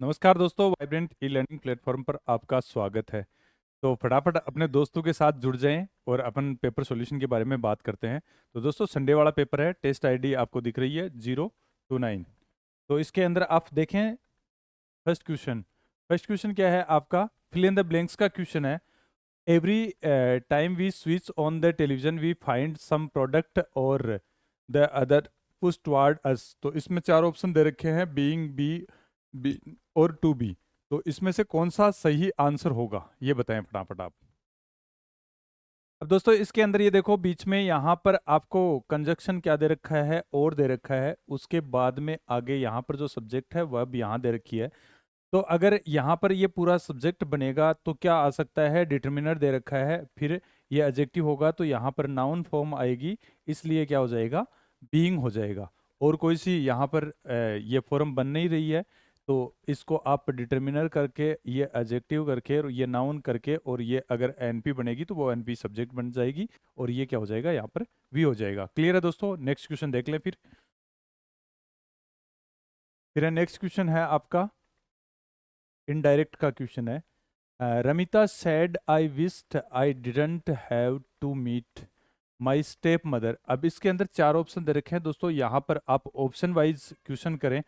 नमस्कार दोस्तों, vibrant e learning platform पर आपका स्वागत है। तो फटाफट अपने दोस्तों के साथ जुड़ जाएं और अपन पेपर सॉल्यूशन के बारे में बात करते हैं। तो दोस्तों, संडे वाला पेपर है, टेस्ट आईडी आपको दिख रही है 029। तो इसके अंदर आप देखें, फर्स्ट क्वेश्चन क्या है आपका? फिल इन द ब्लैंक्स का क्वेश्चन है। Every time we switch on the television we find some product और the other push toward us. तो इसमें चार ऑप्शन दे रखे हैं, बीइंग, बी और टू बी। तो इसमें से कौन सा सही आंसर होगा, ये बताएं फटाफट आप। अब दोस्तों, इसके अंदर ये देखो, बीच में यहाँ पर आपको कंजक्शन क्या दे रखा है, और दे रखा है। उसके बाद में आगे यहाँ पर जो सब्जेक्ट है वह अब यहाँ दे रखी है। तो अगर यहाँ पर ये पूरा सब्जेक्ट बनेगा तो क्या आ सकता है? डिटर्मिनर दे रखा है, फिर ये एडजेक्टिव होगा तो यहाँ पर नाउन फॉर्म आएगी, इसलिए क्या हो जाएगा? बीइंग हो जाएगा। और कोई सी यहाँ पर ये फॉर्म बन नहीं रही है, तो इसको आप डिटर्मिनर करके, ये एडजेक्टिव करके और ये नाउन करके, और ये अगर एनपी बनेगी तो वो एनपी सब्जेक्ट बन जाएगी, और ये क्या हो जाएगा? यहाँ पर वी हो जाएगा। क्लियर है दोस्तों? नेक्स्ट क्वेश्चन देख लें फिर नेक्स्ट क्वेश्चन है आपका, इनडायरेक्ट का क्वेश्चन है। Ramita said I wished I didn't have to meet my step mother. अब इसके अंदर चार ऑप्शन दे रखे हैं दोस्तों, यहाँ पर आप ऑप्शन वाइज क्वेश्चन करें।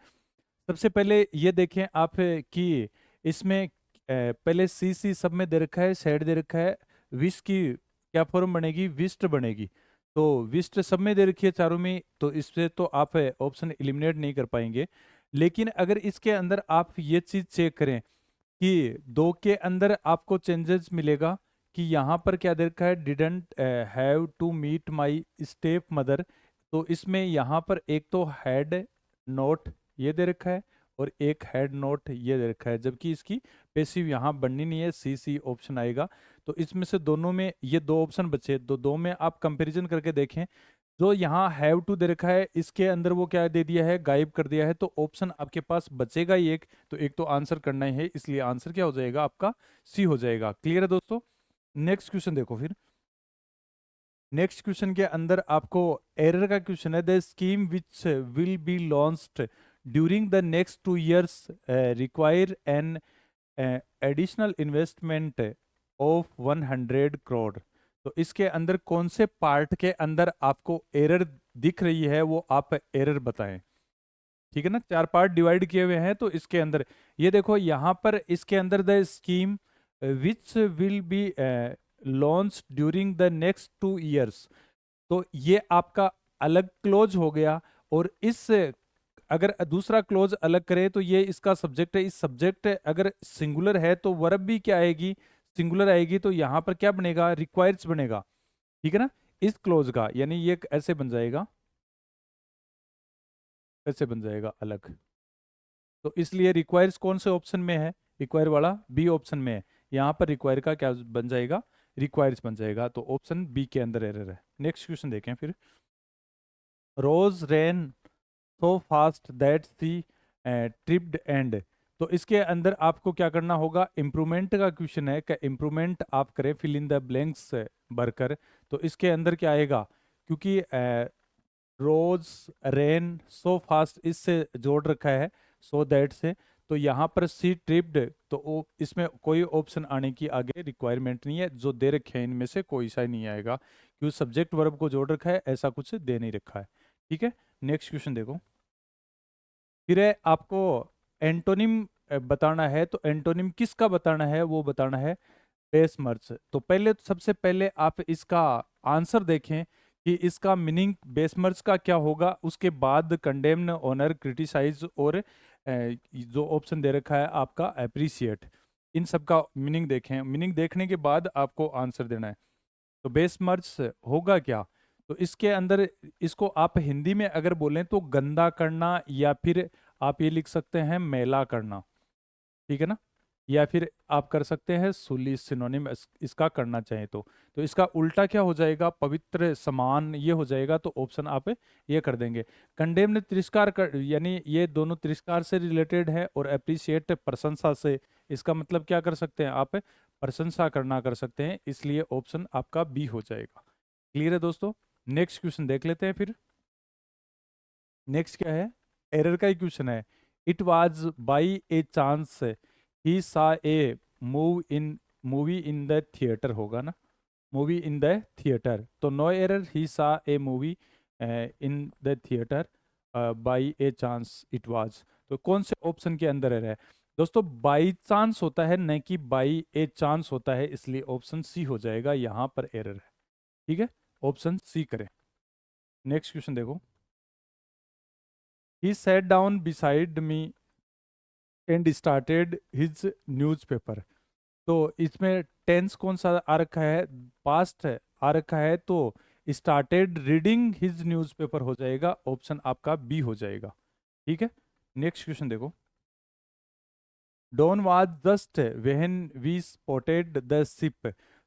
सबसे पहले ये देखें आप कि इसमें पहले सी सब में दे रखा है, सेड दे रखा है। विश की क्या फॉर्म बनेगी? विस्ट बनेगी। तो विस्ट सब में दे रखी है, चारों में, तो इससे तो आप ऑप्शन एलिमिनेट नहीं कर पाएंगे। लेकिन अगर इसके अंदर आप ये चीज चेक करें कि दो के अंदर आपको चेंजेस मिलेगा कि यहाँ पर क्या दे रखा है? Didn't have to meet my step mother. तो इसमें यहाँ पर एक तो हैड नोट ये दे रखा है, और एक हेड नोट ये दे रखा है, जबकि इसकी पेसिव यहाँ बननी नहीं है, सी ऑप्शन आएगा। तो इसमें से दोनों में ये दो ऑप्शन बचे, तो दो में आप कंपैरिजन करके देखें। जो यहाँ हैव टू दे रखा है, इसके अंदर वो क्या दे दिया है? गायब कर दिया है। तो ऑप्शन आपके पास बचेगा ही एक, तो एक तो आंसर करना ही है, इसलिए आंसर क्या हो जाएगा आपका? सी हो जाएगा। क्लियर है दोस्तों? नेक्स्ट क्वेश्चन देखो फिर। नेक्स्ट क्वेश्चन के अंदर आपको एरर का क्वेश्चन है। The scheme which will be launched during the next 2 years require an additional investment of 100 crore। तो इसके अंदर कौन से पार्ट के अंदर आपको एरर दिख रही है, वो आप एरर बताएं। ठीक है ना? चार पार्ट डिवाइड किए हुए हैं, तो इसके अंदर ये देखो, यहाँ पर इसके अंदर the scheme which will be launch during the next 2 years। तो ये आपका अलग क्लोज हो गया। और इस अगर दूसरा क्लोज अलग करे तो ये इसका सब्जेक्ट है। इस सब्जेक्ट अगर सिंगुलर है तो वर्ब भी क्या आएगी? सिंगुलर आएगी। तो यहाँ पर क्या बनेगा? रिक्वायर्स बनेगा। ठीक है ना? इस क्लोज का, यानी ये ऐसे बन जाएगा, ऐसे बन जाएगा अलग। तो इसलिए रिक्वायर्स कौन से ऑप्शन में है? रिक्वायर वाला बी ऑप्शन में है। यहाँ पर रिक्वायर का क्या बन जाएगा? रिक्वायर्स बन जाएगा। तो ऑप्शन बी के अंदर एरर है। नेक्स्ट क्वेश्चन देखें फिर। Rose ran so fast that she tripped and. तो इसके अंदर आपको क्या करना होगा? इम्प्रूवमेंट का क्वेश्चन है, क्या इम्प्रूवमेंट आप करें फिल इन द ब्लैंक्स भरकर। तो इसके अंदर क्या आएगा? क्योंकि रोज रेन सो फास्ट इससे जोड़ रखा है, सो दैट से। तो यहाँ पर सी ट्रिप्ड, तो इसमें कोई ऑप्शन आने की आगे रिक्वायरमेंट नहीं है। जो दे रखे हैं इनमें से कोई सा ही नहीं आएगा, क्योंकि सब्जेक्ट वर्ब को जोड़ रखा है, ऐसा कुछ दे नहीं रखा है। ठीक है? नेक्स्ट क्वेश्चन देखो। फिर है आपको एंटोनिम बताना है। तो एंटोनिम किसका बताना है? वो बताना है बेसमर्च। तो पहले, सबसे पहले आप इसका आंसर देखें कि इसका मीनिंग बेसमर्च का क्या होगा। उसके बाद कंडेम्न, ऑनर, क्रिटिसाइज और जो ऑप्शन दे रखा है आपका अप्रिशिएट, इन सब का मीनिंग देखें। मीनिंग देखने के बाद आपको आंसर देना है। तो बेसमर्च होगा क्या? तो इसके अंदर इसको आप हिंदी में अगर बोलें तो गंदा करना, या फिर आप ये लिख सकते हैं मैला करना। ठीक है ना? या फिर आप कर सकते हैं सुली, सिनोनिम इसका करना चाहें तो इसका उल्टा क्या हो जाएगा? पवित्र, समान, ये हो जाएगा। तो ऑप्शन आप ये कर देंगे। कंडेम ने तिरस्कार कर, यानी ये दोनों तिरस्कार से रिलेटेड है, और अप्रिशिएट प्रशंसा से। इसका मतलब क्या कर सकते हैं आप? प्रशंसा करना कर सकते हैं, इसलिए ऑप्शन आपका बी हो जाएगा। क्लियर है दोस्तों? नेक्स्ट क्वेश्चन देख लेते हैं फिर। नेक्स्ट क्या है? एरर का ही क्वेश्चन है। It was by a chance he saw a movie in the theatre होगा ना, मूवी इन द थिएटर, तो no error, he saw a movie in the theatre by a chance it was. तो कौन से option के अंदर error है दोस्तों? बाई चांस होता है, न कि बाई ए चांस होता है, इसलिए ऑप्शन सी हो जाएगा, यहाँ पर एरर है। ठीक है, ऑप्शन सी करें। नेक्स्ट क्वेश्चन देखो। He sat down beside me and started his newspaper. तो इसमें टेंस कौन सा आ रखा है? पास्ट है आ रखा है, तो स्टार्टेड रीडिंग हिज न्यूज़पेपर हो जाएगा, ऑप्शन आपका बी हो जाएगा। ठीक है, नेक्स्ट क्वेश्चन देखो। Dawn was just when we spotted the ship.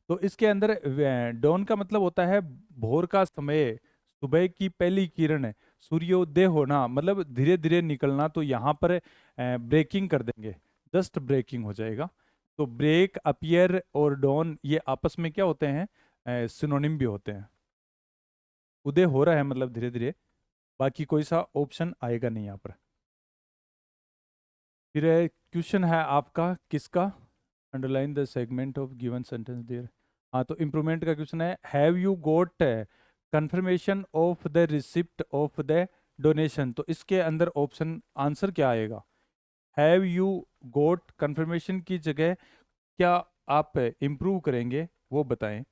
तो इसके अंदर डॉन का मतलब होता है भोर का समय, सुबह की पहली किरण है, सूर्योदय होना, मतलब धीरे धीरे निकलना। तो यहाँ पर ब्रेकिंग कर देंगे, जस्ट ब्रेकिंग हो जाएगा। तो ब्रेक, अपीयर और डॉन ये आपस में क्या होते हैं? सिनोनिम भी होते हैं। उदय हो रहा है मतलब धीरे धीरे, बाकी कोई सा ऑप्शन आएगा नहीं यहाँ पर। फिर क्वेश्चन है आपका किसका? Underline the segment of given sentence there. हाँ, तो इम्प्रूवमेंट का क्वेश्चन है, have you got confirmation of the receipt of the donation. तो इसके अंदर ऑप्शन आंसर क्या आएगा? हैव यू गोट कंफर्मेशन की जगह क्या आप इम्प्रूव करेंगे, वो बताएं।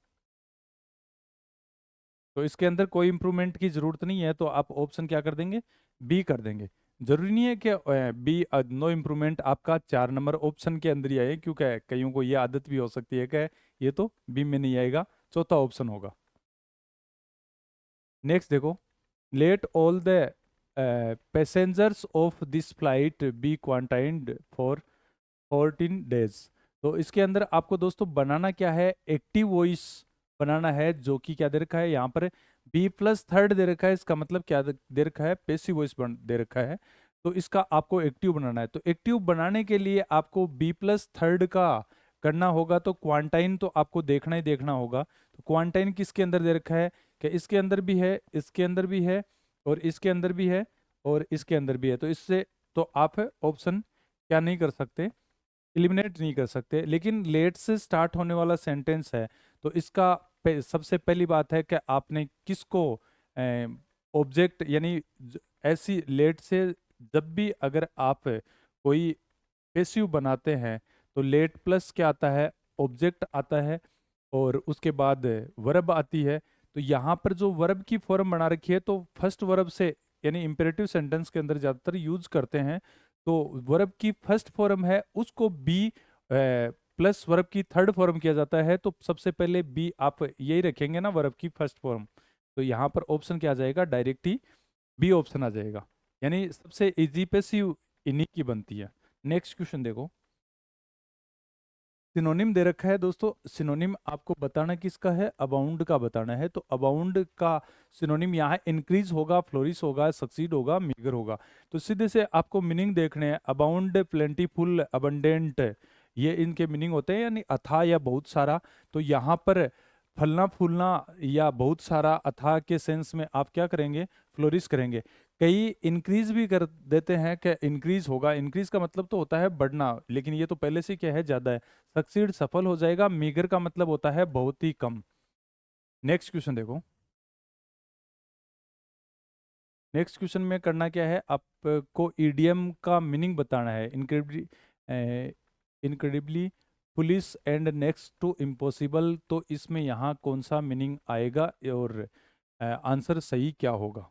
तो इसके अंदर कोई इंप्रूवमेंट की जरूरत नहीं है, तो आप ऑप्शन क्या कर देंगे? बी कर देंगे। जरूरी नहीं है कि बी नो इम्प्रूवमेंट आपका 4 नंबर ऑप्शन के अंदर ही आए, क्योंकि कईयों को ये आदत भी हो सकती है कि ये तो बी में नहीं आएगा, चौथा ऑप्शन होगा। नेक्स्ट देखो। Let all the passengers of this flight be quarantined for 14 days। तो इसके अंदर आपको दोस्तों बनाना क्या है? एक्टिव वॉइस बनाना है, जो कि क्या दे रखा है यहाँ पर? बी प्लस थर्ड दे रखा है, इसका मतलब क्या दे रखा है? पेसिव वॉइस दे रखा है। तो इसका आपको एक्टिव बनाना है, तो एक्टिव बनाने के लिए आपको बी प्लस थर्ड का करना होगा। तो क्वांटाइन तो आपको देखना ही देखना होगा। तो क्वांटाइन किसके अंदर दे रखा है? कि इसके अंदर भी है, इसके अंदर भी है, और इसके अंदर भी है, और इसके अंदर भी है। तो इससे तो आप ऑप्शन क्या नहीं कर सकते? एलिमिनेट नहीं कर सकते। लेकिन लेट से स्टार्ट होने वाला सेंटेंस है, तो इसका सबसे पहली बात है कि आपने किसको ऑब्जेक्ट, यानी ऐसी लेट से जब भी अगर आप कोई पेसिव बनाते हैं, तो लेट प्लस क्या आता है? ऑब्जेक्ट आता है, और उसके बाद वर्ब आती है। तो यहाँ पर जो वर्ब की फॉर्म बना रखी है, तो फर्स्ट वर्ब से, यानी इंपेरेटिव सेंटेंस के अंदर ज़्यादातर यूज करते हैं। तो वर्ब की फर्स्ट फॉर्म है, उसको बी प्लस वर्ब की थर्ड फॉर्म किया जाता है। तो सबसे पहले बी आप यही रखेंगे ना, वर्ब की फर्स्ट फॉर्म। तो यहाँ पर ऑप्शन क्या आ जाएगा? डायरेक्ट ही बी ऑप्शन आ जाएगा, यानी सबसे इजी पैसिव इन्हीं की बनती है। नेक्स्ट क्वेश्चन देखो। सिनोनिम दे रखा है दोस्तों, सिनोनिम आपको बताना किसका है? अबाउंड का बताना है। तो अबाउंड का सिनोनिम यहाँ इंक्रीज होगा, फ्लोरिश होगा, सक्सीड होगा, मीगर होगा। तो सीधे से आपको मीनिंग देखने हैं। अबाउंड, प्लेंटीफुल, अबंडेंट, ये इनके मीनिंग होते हैं, यानी अथाह या बहुत सारा। तो यहाँ पर फलना फूलना या बहुत सारा, अथाह के सेंस में आप क्या करेंगे? फ्लोरिश करेंगे। कई इंक्रीज भी कर देते हैं कि इंक्रीज होगा, इंक्रीज का मतलब तो होता है बढ़ना, लेकिन ये तो पहले से क्या है? ज्यादा है। सक्सीड सफल हो जाएगा, मीगर का मतलब होता है बहुत ही कम। नेक्स्ट क्वेश्चन देखो। नेक्स्ट क्वेश्चन में करना क्या है? आपको ईडीएम का मीनिंग बताना है। Incredibly, incredibly, police and next to impossible. तो इसमें यहाँ कौन सा मीनिंग आएगा, और आंसर सही क्या होगा?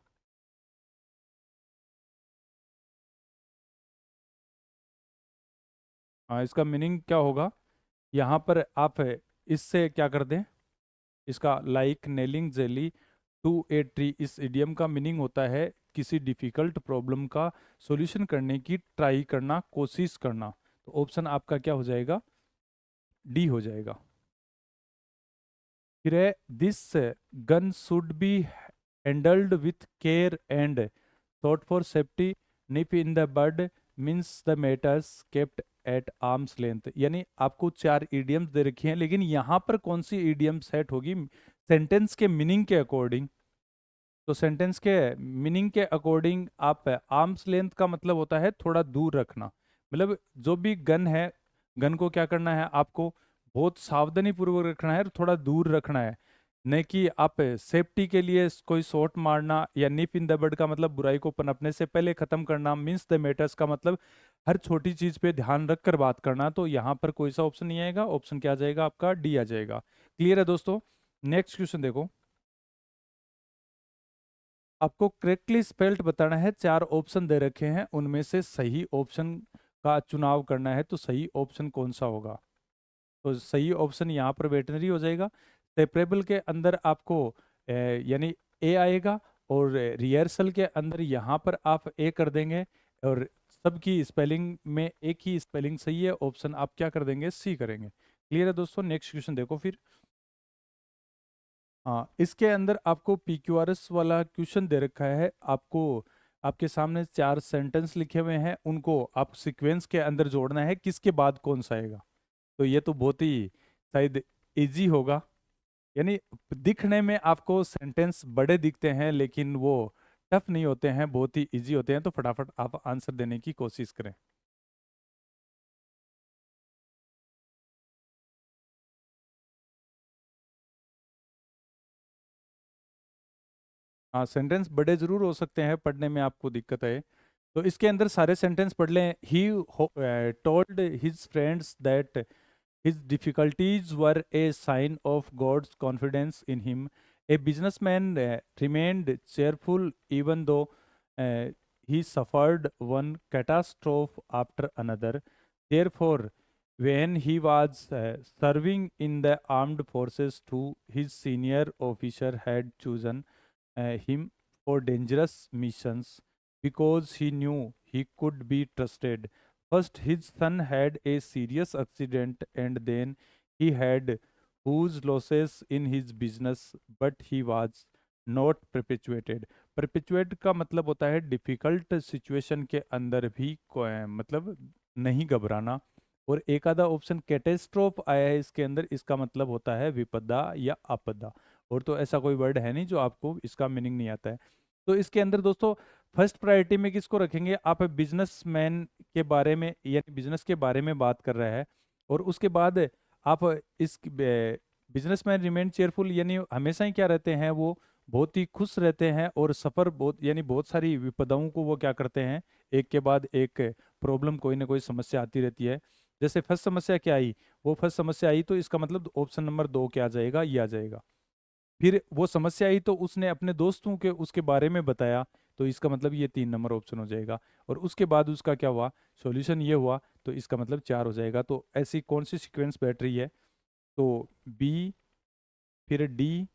हाँ, इसका मीनिंग क्या होगा? यहाँ पर आप इससे क्या कर दें? इसका like nailing jelly to a tree, इस इडियम का मीनिंग होता है किसी डिफिकल्ट प्रॉब्लम का सॉल्यूशन करने की ट्राई करना, कोशिश करना। तो ऑप्शन आपका क्या हो जाएगा? डी हो जाएगा। फिर है, this gun should be handled with care and thought for safety, nip in the bud means the matters kept at arms length. यानी आपको 4 ईडियम्स दे रखी हैं, लेकिन यहाँ पर कौन सी ईडियम सेट होगी सेंटेंस के मीनिंग के अकॉर्डिंग? तो सेंटेंस के मीनिंग के अकॉर्डिंग आप आर्म्स लेंथ का मतलब होता है थोड़ा दूर रखना। मतलब जो भी गन है, गन को क्या करना है, आपको बहुत सावधानी पूर्वक रखना है, थोड़ा दूर रखना है। नहीं कि आप सेफ्टी के लिए कोई शॉट मारना, या निप इन द बड का मतलब बुराई को पनपने से पहले खत्म करना, मीन्स द मैटर्स का मतलब हर छोटी चीज पे ध्यान रख कर बात करना। तो यहाँ पर कोई सा ऑप्शन नहीं आएगा, ऑप्शन क्या आ जाएगा आपका, डी आ जाएगा। क्लियर है दोस्तों? नेक्स्ट क्वेश्चन देखो। आपको करेक्टली स्पेल्ड बताना है, चार ऑप्शन दे रखे हैं, उनमें से सही ऑप्शन का चुनाव करना है। तो सही ऑप्शन कौन सा होगा? तो सही ऑप्शन यहाँ पर वेटनरी हो जाएगा। सेपरेबल के अंदर आपको यानी ए आएगा, और रिहर्सल के अंदर यहाँ पर आप ए कर देंगे, और सबकी स्पेलिंग में एक ही स्पेलिंग सही है, ऑप्शन आप क्या कर देंगे, सी करेंगे। क्लियर है दोस्तों? नेक्स्ट क्वेश्चन देखो फिर। हाँ, इसके अंदर आपको PQRS वाला क्वेश्चन दे रखा है। आपको आपके सामने चार सेंटेंस लिखे हुए हैं, उनको आप सीक्वेंस के अंदर जोड़ना है, किसके बाद कौन सा आएगा। तो ये तो बहुत ही शायद इजी होगा। यानी दिखने में आपको सेंटेंस बड़े दिखते हैं, लेकिन वो टफ नहीं होते हैं, बहुत ही इजी होते हैं। तो फटाफट आप आंसर देने की कोशिश करें। हाँ, सेंटेंस बड़े जरूर हो सकते हैं, पढ़ने में आपको दिक्कत है। तो इसके अंदर सारे सेंटेंस पढ़ लें। He told his friends that his difficulties were a sign of God's confidence in him. A businessman remained cheerful even though he suffered one catastrophe after another. Therefore, when he was serving in the armed forces, too, his senior officer had chosen him for dangerous missions because he knew he could be trusted. First, his son had a serious accident, and then he had huge losses in his business, but he was not perpetuated. Perpetuate का मतलब होता है difficult situation के अंदर भी मतलब नहीं घबराना। और एक आधा ऑप्शन कैटेस्ट्रोफ आया है इसके अंदर, इसका मतलब होता है विपदा या आपदा। और तो ऐसा कोई वर्ड है नहीं जो आपको इसका मीनिंग नहीं आता है। तो इसके अंदर दोस्तों फर्स्ट प्रायोरिटी में किसको रखेंगे? आप बिजनेसमैन के बारे में, यानी बिजनेस के बारे में बात कर रहा है, और उसके बाद आप इस बिजनेसमैन रिमेन चेयरफुल, यानी हमेशा ही क्या रहते हैं, वो बहुत ही खुश रहते हैं, और सफर बहुत, यानी बहुत सारी विपदाओं को वो क्या करते हैं, एक के बाद एक प्रॉब्लम, कोई ना कोई समस्या आती रहती है। जैसे फर्स्ट समस्या क्या आई, वो फर्स्ट समस्या आई, तो इसका मतलब ऑप्शन नंबर 2 क्या आ जाएगा, ये आ जाएगा। फिर वो समस्या आई तो उसने अपने दोस्तों के उसके बारे में बताया, तो इसका मतलब ये 3 नंबर ऑप्शन हो जाएगा। और उसके बाद उसका क्या हुआ, सॉल्यूशन ये हुआ, तो इसका मतलब 4 हो जाएगा। तो ऐसी कौन सी सीक्वेंस बैठ रही है? तो बी, फिर डी,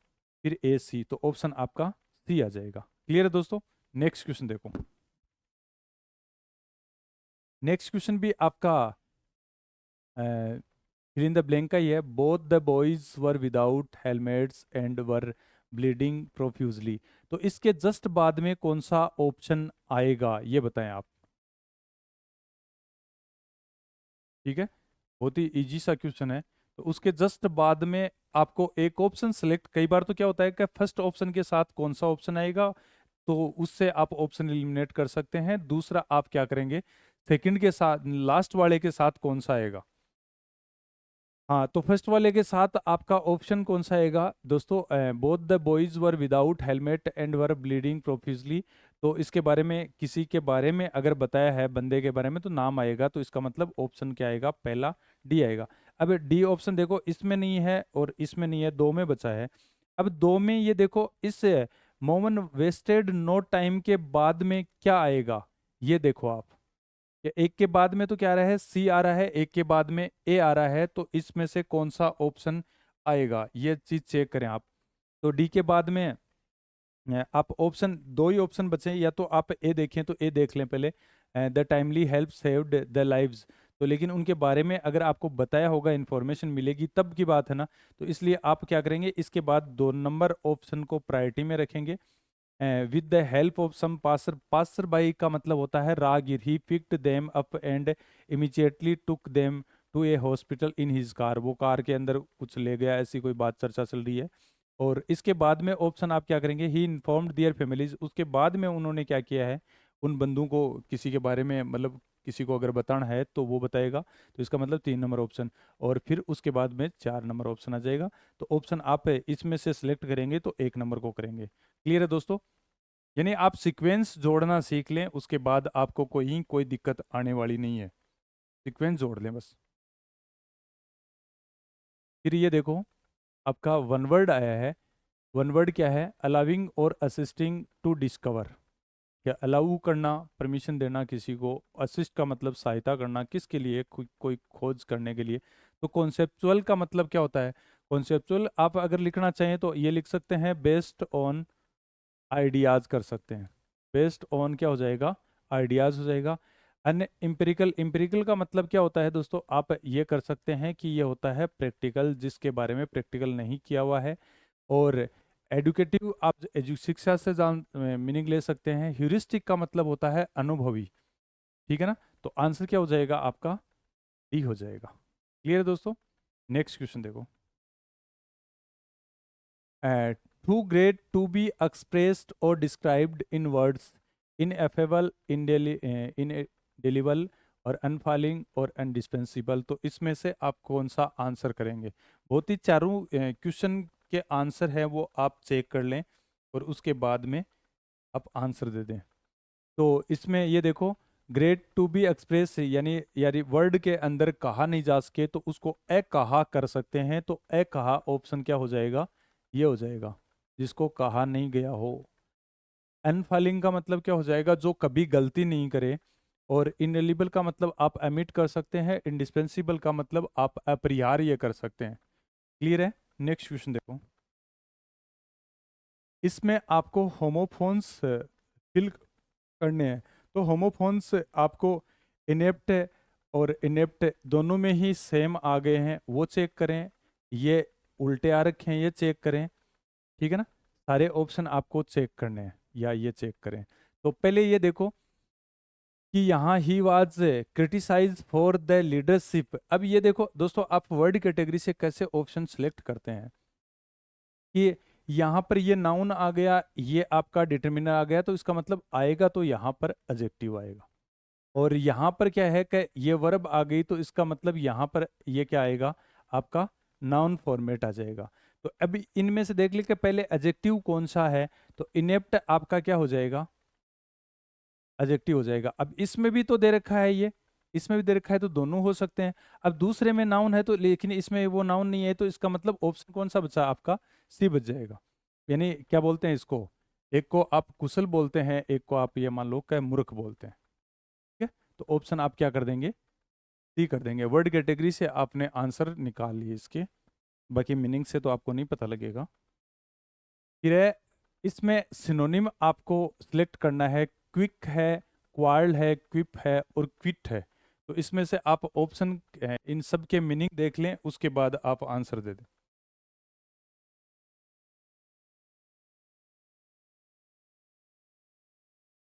फिर ए, सी। तो ऑप्शन आपका सी आ जाएगा। क्लियर है दोस्तों? नेक्स्ट क्वेश्चन देखो। नेक्स्ट क्वेश्चन भी आपका फिर इन द ब्लैंक का ही है। Both the boys were without helmets and were bleeding profusely. तो इसके जस्ट बाद में कौन सा ऑप्शन आएगा, ये बताएं आप। ठीक है, बहुत ही इजी सा क्वेश्चन है। तो उसके जस्ट बाद में आपको एक ऑप्शन सेलेक्ट, कई बार तो क्या होता है कि फर्स्ट ऑप्शन के साथ कौन सा ऑप्शन आएगा, तो उससे आप ऑप्शन एलिमिनेट कर सकते हैं। दूसरा आप क्या करेंगे, सेकंड के साथ, लास्ट वाले के साथ कौन सा आएगा। हाँ, तो फर्स्ट वाले के साथ आपका ऑप्शन कौन सा आएगा दोस्तों? Both the boys were without helmet and were bleeding profusely. तो इसके बारे में, किसी के बारे में अगर बताया है, बंदे के बारे में, तो नाम आएगा। तो इसका मतलब ऑप्शन क्या आएगा, पहला डी आएगा। अब डी ऑप्शन देखो, इसमें नहीं है और इसमें नहीं है, दो में बचा है। अब दो में ये देखो, इस मोमन वेस्टेड नो टाइम के बाद में क्या आएगा, ये देखो आप। कि एक के बाद में तो क्या आ रहा है, सी आ रहा है, एक के बाद में ए आ रहा है, तो इसमें से कौन सा ऑप्शन आएगा, ये चीज चेक करें आप। तो डी के बाद में आप ऑप्शन, दो ही ऑप्शन बचे, या तो आप ए देखें, तो ए देख लें पहले, the timely help saved the lives. तो लेकिन उनके बारे में अगर आपको बताया होगा, इंफॉर्मेशन मिलेगी तब की बात है ना। तो इसलिए आप क्या करेंगे, इसके बाद 2 नंबर ऑप्शन को प्रायोरिटी में रखेंगे। With the help of some passer, passer by का मतलब होता है राहगीर। He picked them up and immediately took them to a hospital in his car. वो कार के अंदर कुछ ले गया, ऐसी कोई बात चर्चा चल रही है। और इसके बाद में ऑप्शन आप क्या करेंगे, ही इन्फॉर्म्ड दियर फैमिलीज, उसके बाद में उन्होंने क्या किया है, उन बंधुओं को किसी के बारे में, मतलब किसी को अगर बताना है तो वो बताएगा, तो इसका मतलब 3 नंबर ऑप्शन। और फिर उसके बाद में 4 नंबर ऑप्शन आ जाएगा। तो ऑप्शन आप इसमें से सिलेक्ट करेंगे तो 1 नंबर को करेंगे। क्लियर है दोस्तों? यानी आप सीक्वेंस जोड़ना सीख लें, उसके बाद आपको कोई दिक्कत आने वाली नहीं है। सीक्वेंस जोड़ लें बस। फिर ये देखो, आपका वन वर्ड आया है। वन वर्ड क्या है, अलाउिंग और असिस्टिंग टू डिस्कवर। क्या अलाउ करना, परमिशन देना किसी को, असिस्ट का मतलब सहायता करना, किसके लिए, कोई खोज करने के लिए। तो कॉन्सेप्चुअल का मतलब क्या होता है, कॉन्सेप्चुअल आप अगर लिखना चाहें तो ये लिख सकते हैं बेस्ड ऑन आइडियाज कर सकते हैं। बेस्ड ऑन क्या हो जाएगा, आइडियाज हो जाएगा। अन्य इम्पेरिकल, इम्पेरिकल का मतलब क्या होता है दोस्तों, आप ये कर सकते हैं कि ये होता है प्रैक्टिकल, जिसके बारे में प्रैक्टिकल नहीं किया हुआ है। और एडुकेटिव आप शिक्षा से जान मीनिंग ले सकते हैं। ह्यूरिस्टिक का मतलब होता है अनुभवी। ठीक है ना? तो आंसर क्या हो जाएगा आपका, डी हो जाएगा। क्लियर है दोस्तों? नेक्स्ट क्वेश्चन देखो। Too great to be expressed और described in words, ineffable, indelible और अनफॉलिंग और अनडिस्पेंसिबल। तो इसमें से आप कौन सा आंसर करेंगे? बहुत ही चारों क्वेश्चन के आंसर है वो आप चेक कर लें और उसके बाद में आप आंसर दे दें। तो इसमें ये देखो, ग्रेट टू बी एक्सप्रेस यानी यानी वर्ड के अंदर कहा नहीं जा सके तो उसको ए कहा कर सकते हैं। तो ए कहा ऑप्शन क्या हो जाएगा, ये हो जाएगा, जिसको कहा नहीं गया हो। अनफॉलिंग का मतलब क्या हो जाएगा, जो कभी गलती नहीं करे। और इनएलिजिबल का मतलब आप एमिट कर सकते हैं। इंडिस्पेंसिबल का मतलब आप अपरिहार्य कर सकते हैं। क्लियर है? नेक्स्ट क्वेश्चन देखो। इसमें आपको होमोफोन्स फिल करने हैं। तो होमोफोन्स आपको इनेप्ट और इनेप्ट दोनों में ही सेम आ गए हैं, वो चेक करें। ये उल्टे आ रखे हैं, ये चेक करें। ठीक है ना? सारे ऑप्शन आपको चेक करने हैं, या ये चेक करें। तो पहले ये देखो कि यहाँ he was criticise for the leadership. अब ये देखो दोस्तों, आप वर्ड कैटेगरी से कैसे ऑप्शन सेलेक्ट करते हैं कि यहाँ पर ये नाउन आ गया, ये आपका डिटर्मिनर आ गया, तो इसका मतलब आएगा तो यहाँ पर एडजेक्टिव आएगा। और यहाँ पर क्या है कि ये वर्ब आ गई तो इसका मतलब यहाँ पर ये क्या आएगा, आपका नाउन फॉर्मेट आ जाएगा। तो अभी इनमें से देख लीजिए पहले एडजेक्टिव कौन सा है। तो इनेप्ट आपका क्या हो जाएगा, एडजेक्टिव हो जाएगा। अब इसमें भी तो दे रखा है, ये इसमें भी दे रखा है, तो दोनों हो सकते हैं। अब दूसरे में नाउन है तो, लेकिन इसमें वो नाउन नहीं है, तो इसका मतलब ऑप्शन कौन सा बचा आपका, सी बच जाएगा। यानी क्या बोलते हैं इसको, एक को आप कुशल बोलते हैं, एक को आप ये मान लो क्या मूर्ख बोलते हैं। ठीक है? तो ऑप्शन आप क्या कर देंगे, सी कर देंगे। वर्ड कैटेगरी से आपने आंसर निकाल लिए इसके, बाकी मीनिंग से तो आपको नहीं पता लगेगा। फिर है, इसमें सिनोनिम आपको सिलेक्ट करना है। क्विक है, क्वार्ल है, क्विप है और क्विट है। तो इसमें से आप ऑप्शन इन सब के मीनिंग देख लें, उसके बाद आप आंसर दे दें।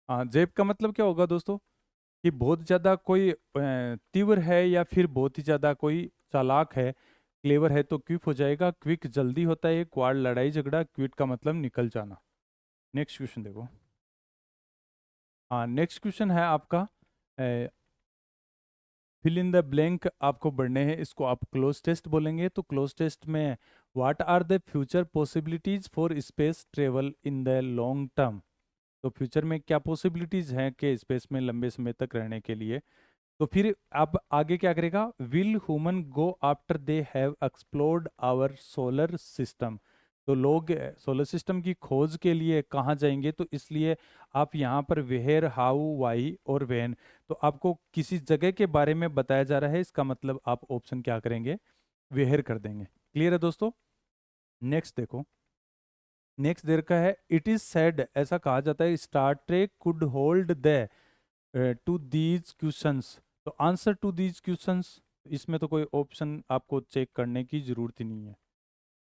हाँ, जेब का मतलब क्या होगा दोस्तों, कि बहुत ज़्यादा कोई तीव्र है या फिर बहुत ही ज़्यादा कोई चालाक है, क्लेवर है, तो क्विक हो जाएगा। क्विक जल्दी होता है, क्वार्ल लड़ाई झगड़ा, क्विट का मतलब निकल जाना। नेक्स्ट क्वेश्चन देखो। हाँ, नेक्स्ट क्वेश्चन है आपका फिल इन द ब्लैंक आपको बढ़ने हैं, इसको आप क्लोज टेस्ट बोलेंगे। तो क्लोज टेस्ट में what are the future possibilities for space travel in the long term. तो फ्यूचर में क्या पॉसिबिलिटीज हैं कि स्पेस में लंबे समय तक रहने के लिए। तो फिर आप आगे क्या करेगा, will human go after they have explored our solar system. तो लोग सोलर सिस्टम की खोज के लिए कहाँ जाएंगे, तो इसलिए आप यहाँ पर वेयर, हाउ, वाई और वेन, तो आपको किसी जगह के बारे में बताया जा रहा है, इसका मतलब आप ऑप्शन क्या करेंगे, वेयर कर देंगे। क्लियर है दोस्तों? नेक्स्ट देखो। नेक्स्ट देर का है, इट इज सेड, ऐसा कहा जाता है, Star Trek could hold the two these questions. तो आंसर टू दीज क्वेश्चंस, इसमें तो कोई ऑप्शन आपको चेक करने की जरूरत ही नहीं है।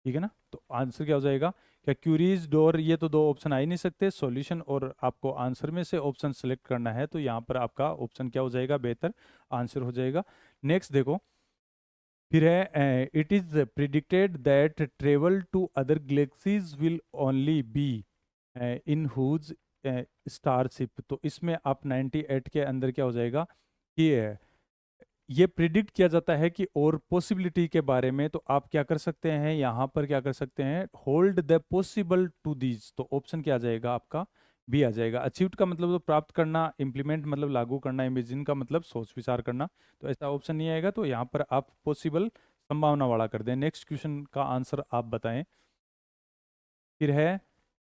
ठीक है ना? तो आंसर क्या हो जाएगा, क्या क्यूरीज डोर, ये तो दो ऑप्शन आ ही नहीं सकते। सॉल्यूशन और आपको आंसर में से ऑप्शन सेलेक्ट करना है, तो यहाँ पर आपका ऑप्शन क्या हो जाएगा, बेहतर आंसर हो जाएगा। नेक्स्ट देखो, फिर है it is predicted that travel to other galaxies will only be in whose starship. तो इसमें आप 98 के अंदर क्या हो जाएगा कि ये प्रिडिक्ट किया जाता है कि और पॉसिबिलिटी के बारे में। तो आप क्या कर सकते हैं, यहाँ पर क्या कर सकते हैं, hold the possible to these. तो ऑप्शन क्या आ जाएगा आपका, बी आ जाएगा। अचीव्ड का मतलब तो प्राप्त करना, इम्प्लीमेंट मतलब लागू करना, इमेजिन का मतलब सोच विचार करना। तो ऐसा ऑप्शन नहीं आएगा, तो यहाँ पर आप पॉसिबल संभावना वाला कर दें। नेक्स्ट क्वेश्चन का आंसर आप बताएं। फिर है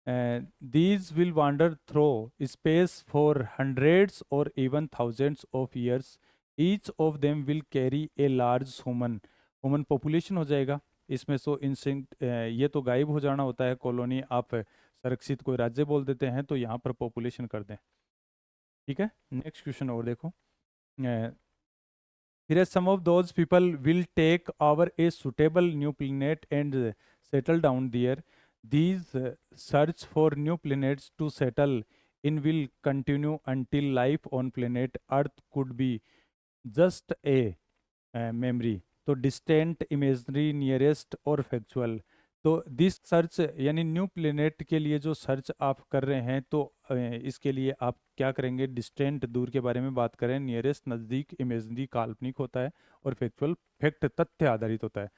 these will wander through space for hundreds और even thousands of years, each of them will carry a large human population हो जाएगा इसमें। सो इंस्टिंक्ट ये तो गायब हो जाना होता है, कॉलोनी आप संरक्षित कोई राज्य बोल देते हैं, तो यहाँ पर पॉपुलेशन कर दें। ठीक है, नेक्स्ट क्वेश्चन और देखो। फिर some of those people will take over a suitable new planet and settle down there. These search for new planets to settle in will continue until life on planet Earth could be just a memory. तो distant, imaginary, nearest और factual. तो this search यानी new planet के लिए जो search आप कर रहे हैं, तो इसके लिए आप क्या करेंगे, डिस्टेंट दूर के बारे में बात करें, नियरेस्ट नज़दीक, इमेजनरी काल्पनिक होता है, और फैक्चुअल फैक्ट तथ्य आधारित होता है।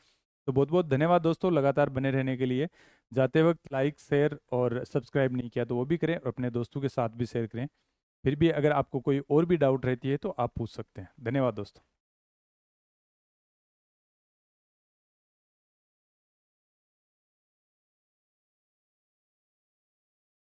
तो बहुत बहुत धन्यवाद दोस्तों लगातार बने रहने के लिए। जाते वक्त लाइक, शेयर और सब्सक्राइब नहीं किया तो वो भी करें, और अपने दोस्तों के साथ भी शेयर करें। फिर भी अगर आपको कोई और भी डाउट रहती है तो आप पूछ सकते हैं। धन्यवाद दोस्तों।